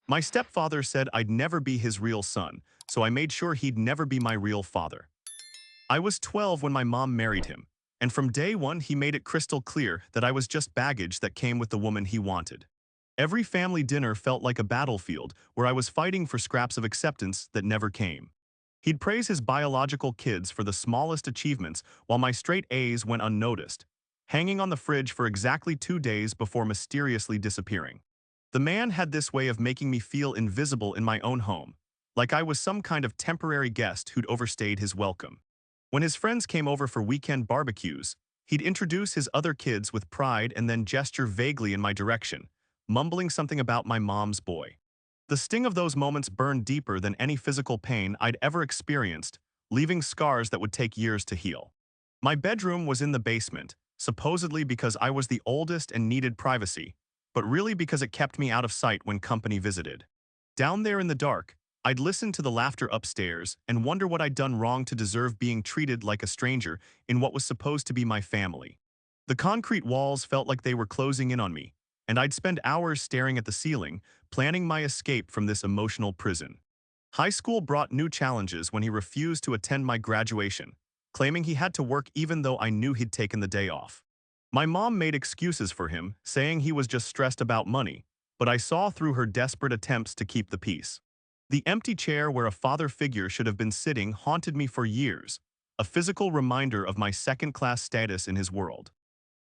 My stepfather said I'd never be his real son, so I made sure he'd never be my real father. I was 12 when my mom married him, and from day one he made it crystal clear that I was just baggage that came with the woman he wanted. Every family dinner felt like a battlefield where I was fighting for scraps of acceptance that never came. He'd praise his biological kids for the smallest achievements while my straight A's went unnoticed, hanging on the fridge for exactly 2 days before mysteriously disappearing. The man had this way of making me feel invisible in my own home, like I was some kind of temporary guest who'd overstayed his welcome. When his friends came over for weekend barbecues, he'd introduce his other kids with pride and then gesture vaguely in my direction, mumbling something about my mom's boy. The sting of those moments burned deeper than any physical pain I'd ever experienced, leaving scars that would take years to heal. My bedroom was in the basement, supposedly because I was the oldest and needed privacy, but really because it kept me out of sight when company visited. Down there in the dark, I'd listen to the laughter upstairs and wonder what I'd done wrong to deserve being treated like a stranger in what was supposed to be my family. The concrete walls felt like they were closing in on me, and I'd spend hours staring at the ceiling, planning my escape from this emotional prison. High school brought new challenges when he refused to attend my graduation, claiming he had to work even though I knew he'd taken the day off. My mom made excuses for him, saying he was just stressed about money, but I saw through her desperate attempts to keep the peace. The empty chair where a father figure should have been sitting haunted me for years, a physical reminder of my second-class status in his world.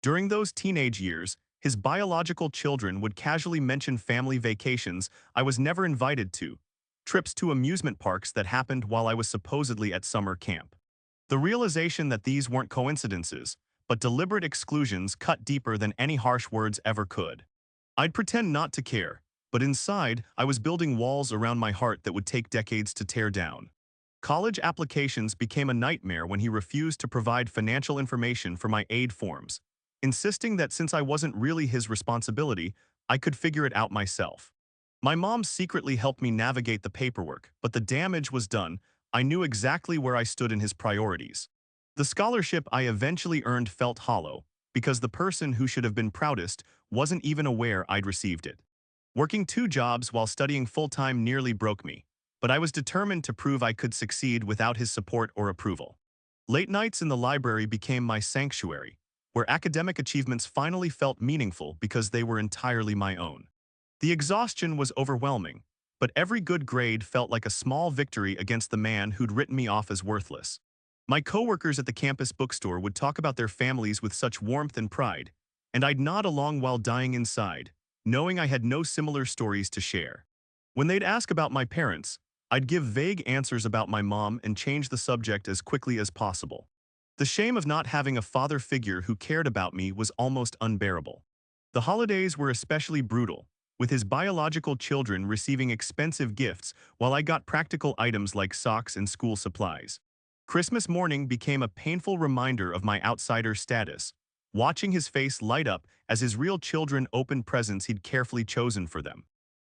During those teenage years, his biological children would casually mention family vacations I was never invited to, trips to amusement parks that happened while I was supposedly at summer camp. The realization that these weren't coincidences, but deliberate exclusions cut deeper than any harsh words ever could. I'd pretend not to care, but inside, I was building walls around my heart that would take decades to tear down. College applications became a nightmare when he refused to provide financial information for my aid forms, insisting that since I wasn't really his responsibility, I could figure it out myself. My mom secretly helped me navigate the paperwork, but the damage was done. I knew exactly where I stood in his priorities. The scholarship I eventually earned felt hollow, because the person who should have been proudest wasn't even aware I'd received it. Working two jobs while studying full-time nearly broke me, but I was determined to prove I could succeed without his support or approval. Late nights in the library became my sanctuary, where academic achievements finally felt meaningful because they were entirely my own. The exhaustion was overwhelming, but every good grade felt like a small victory against the man who'd written me off as worthless. My coworkers at the campus bookstore would talk about their families with such warmth and pride, and I'd nod along while dying inside, knowing I had no similar stories to share. When they'd ask about my parents, I'd give vague answers about my mom and change the subject as quickly as possible. The shame of not having a father figure who cared about me was almost unbearable. The holidays were especially brutal, with his biological children receiving expensive gifts while I got practical items like socks and school supplies. Christmas morning became a painful reminder of my outsider status, watching his face light up as his real children opened presents he'd carefully chosen for them.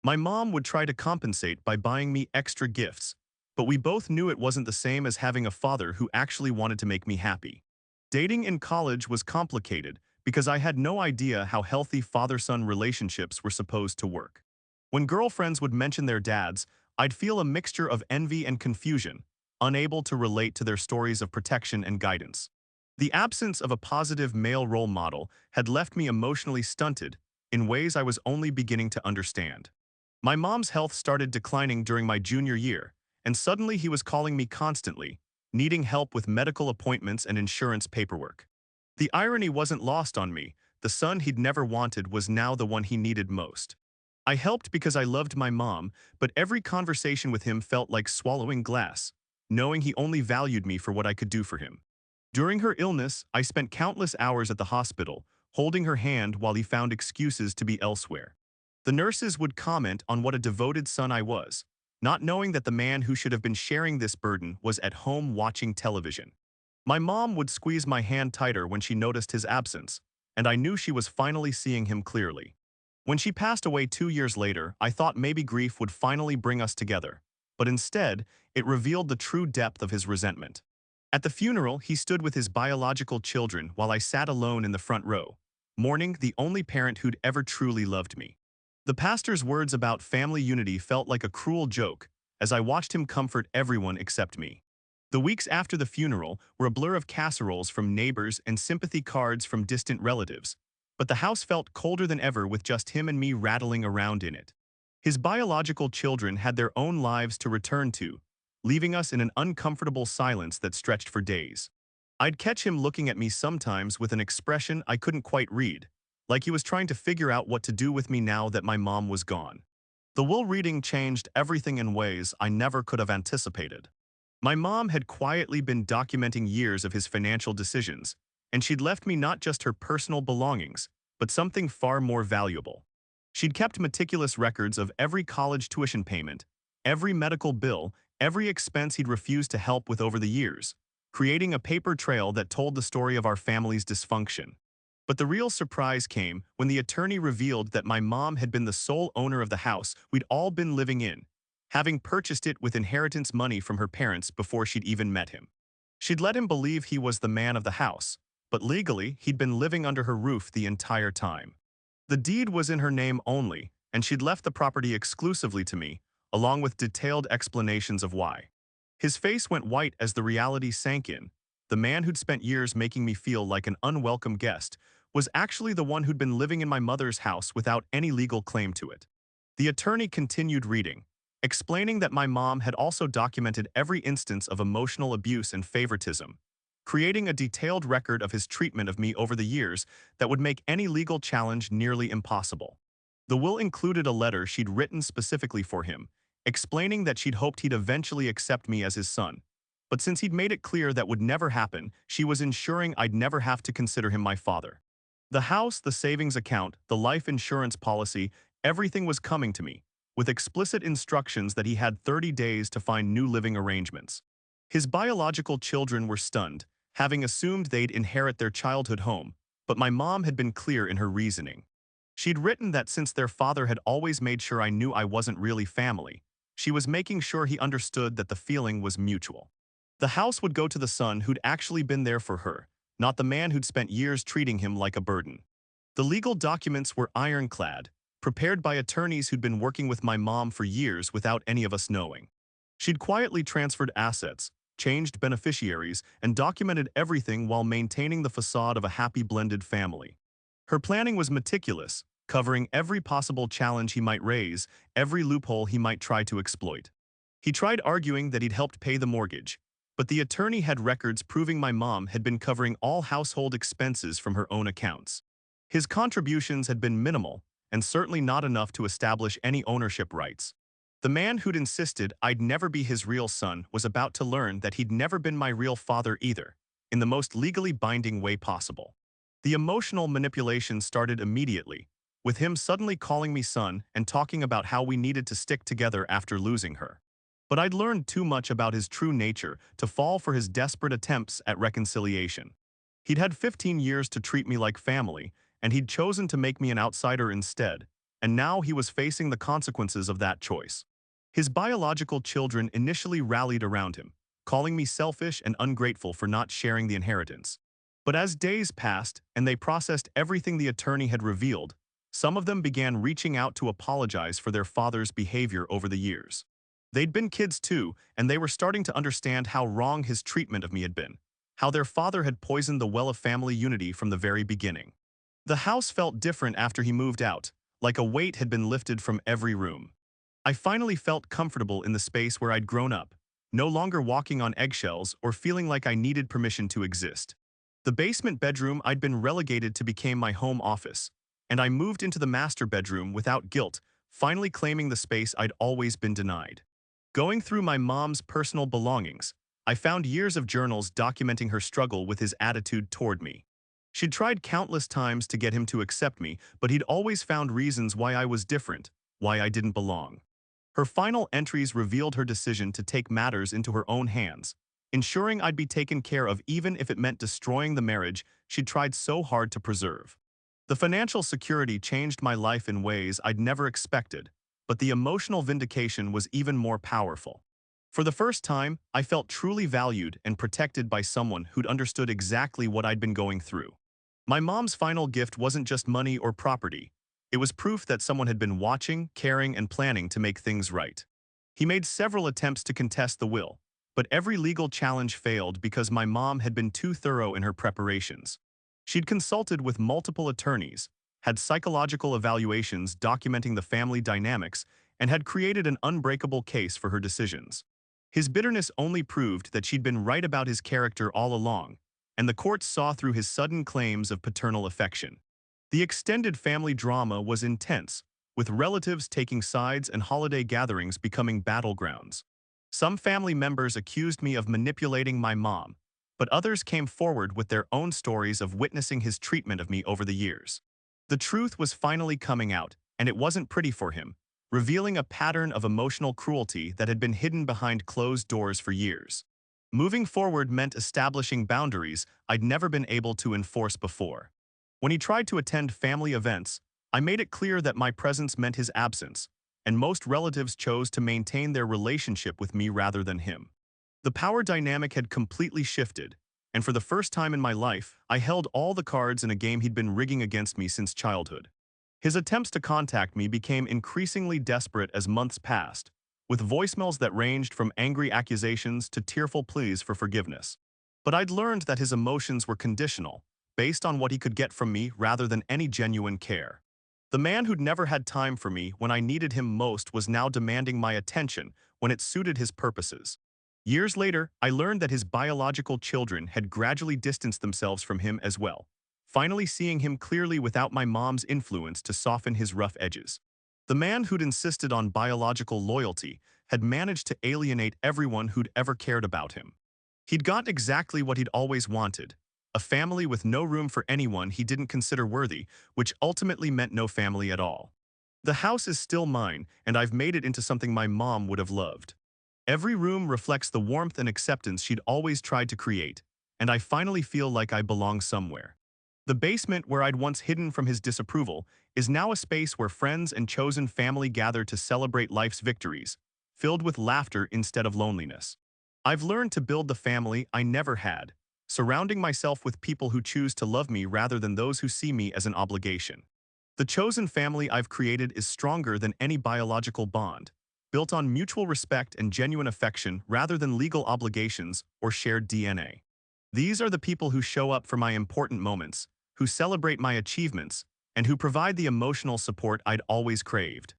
My mom would try to compensate by buying me extra gifts, but we both knew it wasn't the same as having a father who actually wanted to make me happy. Dating in college was complicated because I had no idea how healthy father-son relationships were supposed to work. When girlfriends would mention their dads, I'd feel a mixture of envy and confusion, unable to relate to their stories of protection and guidance. The absence of a positive male role model had left me emotionally stunted in ways I was only beginning to understand. My mom's health started declining during my junior year, and suddenly he was calling me constantly, needing help with medical appointments and insurance paperwork. The irony wasn't lost on me. The son he'd never wanted was now the one he needed most. I helped because I loved my mom, but every conversation with him felt like swallowing glass, knowing he only valued me for what I could do for him. During her illness, I spent countless hours at the hospital, holding her hand while he found excuses to be elsewhere. The nurses would comment on what a devoted son I was, not knowing that the man who should have been sharing this burden was at home watching television. My mom would squeeze my hand tighter when she noticed his absence, and I knew she was finally seeing him clearly. When she passed away 2 years later, I thought maybe grief would finally bring us together, but instead, it revealed the true depth of his resentment. At the funeral, he stood with his biological children while I sat alone in the front row, mourning the only parent who'd ever truly loved me. The pastor's words about family unity felt like a cruel joke as I watched him comfort everyone except me. The weeks after the funeral were a blur of casseroles from neighbors and sympathy cards from distant relatives, but the house felt colder than ever with just him and me rattling around in it. His biological children had their own lives to return to, leaving us in an uncomfortable silence that stretched for days. I'd catch him looking at me sometimes with an expression I couldn't quite read, like he was trying to figure out what to do with me now that my mom was gone. The will reading changed everything in ways I never could have anticipated. My mom had quietly been documenting years of his financial decisions, and she'd left me not just her personal belongings, but something far more valuable. She'd kept meticulous records of every college tuition payment, every medical bill, every expense he'd refused to help with over the years, creating a paper trail that told the story of our family's dysfunction. But the real surprise came when the attorney revealed that my mom had been the sole owner of the house we'd all been living in, having purchased it with inheritance money from her parents before she'd even met him. She'd let him believe he was the man of the house, but legally he'd been living under her roof the entire time. The deed was in her name only, and she'd left the property exclusively to me, along with detailed explanations of why. His face went white as the reality sank in. The man who'd spent years making me feel like an unwelcome guest was actually the one who'd been living in my mother's house without any legal claim to it. The attorney continued reading, explaining that my mom had also documented every instance of emotional abuse and favoritism, creating a detailed record of his treatment of me over the years that would make any legal challenge nearly impossible. The will included a letter she'd written specifically for him, explaining that she'd hoped he'd eventually accept me as his son. But since he'd made it clear that would never happen, she was ensuring I'd never have to consider him my father. The house, the savings account, the life insurance policy, everything was coming to me, with explicit instructions that he had 30 days to find new living arrangements. His biological children were stunned, having assumed they'd inherit their childhood home, but my mom had been clear in her reasoning. She'd written that since their father had always made sure I knew I wasn't really family, she was making sure he understood that the feeling was mutual. The house would go to the son who'd actually been there for her, not the man who'd spent years treating him like a burden. The legal documents were ironclad, prepared by attorneys who'd been working with my mom for years without any of us knowing. She'd quietly transferred assets, changed beneficiaries, and documented everything while maintaining the facade of a happy blended family. Her planning was meticulous, covering every possible challenge he might raise, every loophole he might try to exploit. He tried arguing that he'd helped pay the mortgage, but the attorney had records proving my mom had been covering all household expenses from her own accounts. His contributions had been minimal, and certainly not enough to establish any ownership rights. The man who'd insisted I'd never be his real son was about to learn that he'd never been my real father either, in the most legally binding way possible. The emotional manipulation started immediately, with him suddenly calling me son and talking about how we needed to stick together after losing her. But I'd learned too much about his true nature to fall for his desperate attempts at reconciliation. He'd had 15 years to treat me like family, and he'd chosen to make me an outsider instead, and now he was facing the consequences of that choice. His biological children initially rallied around him, calling me selfish and ungrateful for not sharing the inheritance. But as days passed and they processed everything the attorney had revealed, some of them began reaching out to apologize for their father's behavior over the years. They'd been kids too, and they were starting to understand how wrong his treatment of me had been, how their father had poisoned the well of family unity from the very beginning. The house felt different after he moved out, like a weight had been lifted from every room. I finally felt comfortable in the space where I'd grown up, no longer walking on eggshells or feeling like I needed permission to exist. The basement bedroom I'd been relegated to became my home office, and I moved into the master bedroom without guilt, finally claiming the space I'd always been denied. Going through my mom's personal belongings, I found years of journals documenting her struggle with his attitude toward me. She'd tried countless times to get him to accept me, but he'd always found reasons why I was different, why I didn't belong. Her final entries revealed her decision to take matters into her own hands, ensuring I'd be taken care of even if it meant destroying the marriage she'd tried so hard to preserve. The financial security changed my life in ways I'd never expected, but the emotional vindication was even more powerful. For the first time, I felt truly valued and protected by someone who'd understood exactly what I'd been going through. My mom's final gift wasn't just money or property. It was proof that someone had been watching, caring, and planning to make things right. He made several attempts to contest the will, but every legal challenge failed because my mom had been too thorough in her preparations. She'd consulted with multiple attorneys, had psychological evaluations documenting the family dynamics, and had created an unbreakable case for her decisions. His bitterness only proved that she'd been right about his character all along, and the courts saw through his sudden claims of paternal affection. The extended family drama was intense, with relatives taking sides and holiday gatherings becoming battlegrounds. Some family members accused me of manipulating my mom, but others came forward with their own stories of witnessing his treatment of me over the years. The truth was finally coming out, and it wasn't pretty for him, revealing a pattern of emotional cruelty that had been hidden behind closed doors for years. Moving forward meant establishing boundaries I'd never been able to enforce before. When he tried to attend family events, I made it clear that my presence meant his absence, and most relatives chose to maintain their relationship with me rather than him. The power dynamic had completely shifted, and for the first time in my life, I held all the cards in a game he'd been rigging against me since childhood. His attempts to contact me became increasingly desperate as months passed, with voicemails that ranged from angry accusations to tearful pleas for forgiveness. But I'd learned that his emotions were conditional, based on what he could get from me rather than any genuine care. The man who'd never had time for me when I needed him most was now demanding my attention when it suited his purposes. Years later, I learned that his biological children had gradually distanced themselves from him as well, finally seeing him clearly without my mom's influence to soften his rough edges. The man who'd insisted on biological loyalty had managed to alienate everyone who'd ever cared about him. He'd got exactly what he'd always wanted, a family with no room for anyone he didn't consider worthy, which ultimately meant no family at all. The house is still mine, and I've made it into something my mom would have loved. Every room reflects the warmth and acceptance she'd always tried to create, and I finally feel like I belong somewhere. The basement where I'd once hidden from his disapproval is now a space where friends and chosen family gather to celebrate life's victories, filled with laughter instead of loneliness. I've learned to build the family I never had, surrounding myself with people who choose to love me rather than those who see me as an obligation. The chosen family I've created is stronger than any biological bond, built on mutual respect and genuine affection rather than legal obligations or shared DNA. These are the people who show up for my important moments, who celebrate my achievements, and who provide the emotional support I'd always craved.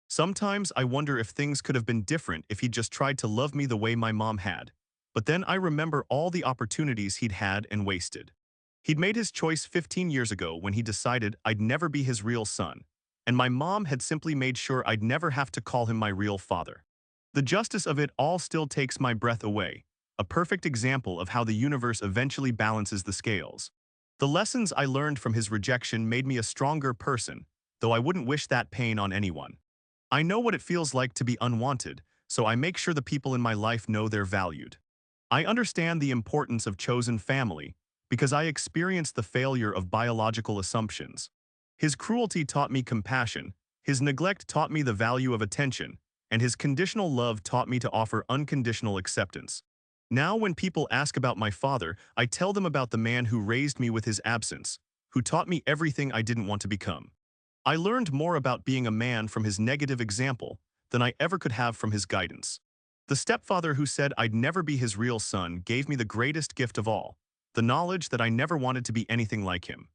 Sometimes I wonder if things could have been different if he'd just tried to love me the way my mom had, but then I remember all the opportunities he'd had and wasted. He'd made his choice 15 years ago when he decided I'd never be his real son, and my mom had simply made sure I'd never have to call him my real father. The justice of it all still takes my breath away, a perfect example of how the universe eventually balances the scales. The lessons I learned from his rejection made me a stronger person, though I wouldn't wish that pain on anyone. I know what it feels like to be unwanted, so I make sure the people in my life know they're valued. I understand the importance of chosen family because I experienced the failure of biological assumptions. His cruelty taught me compassion, his neglect taught me the value of attention, and his conditional love taught me to offer unconditional acceptance. Now when people ask about my father, I tell them about the man who raised me with his absence, who taught me everything I didn't want to become. I learned more about being a man from his negative example than I ever could have from his guidance. The stepfather who said I'd never be his real son gave me the greatest gift of all, the knowledge that I never wanted to be anything like him.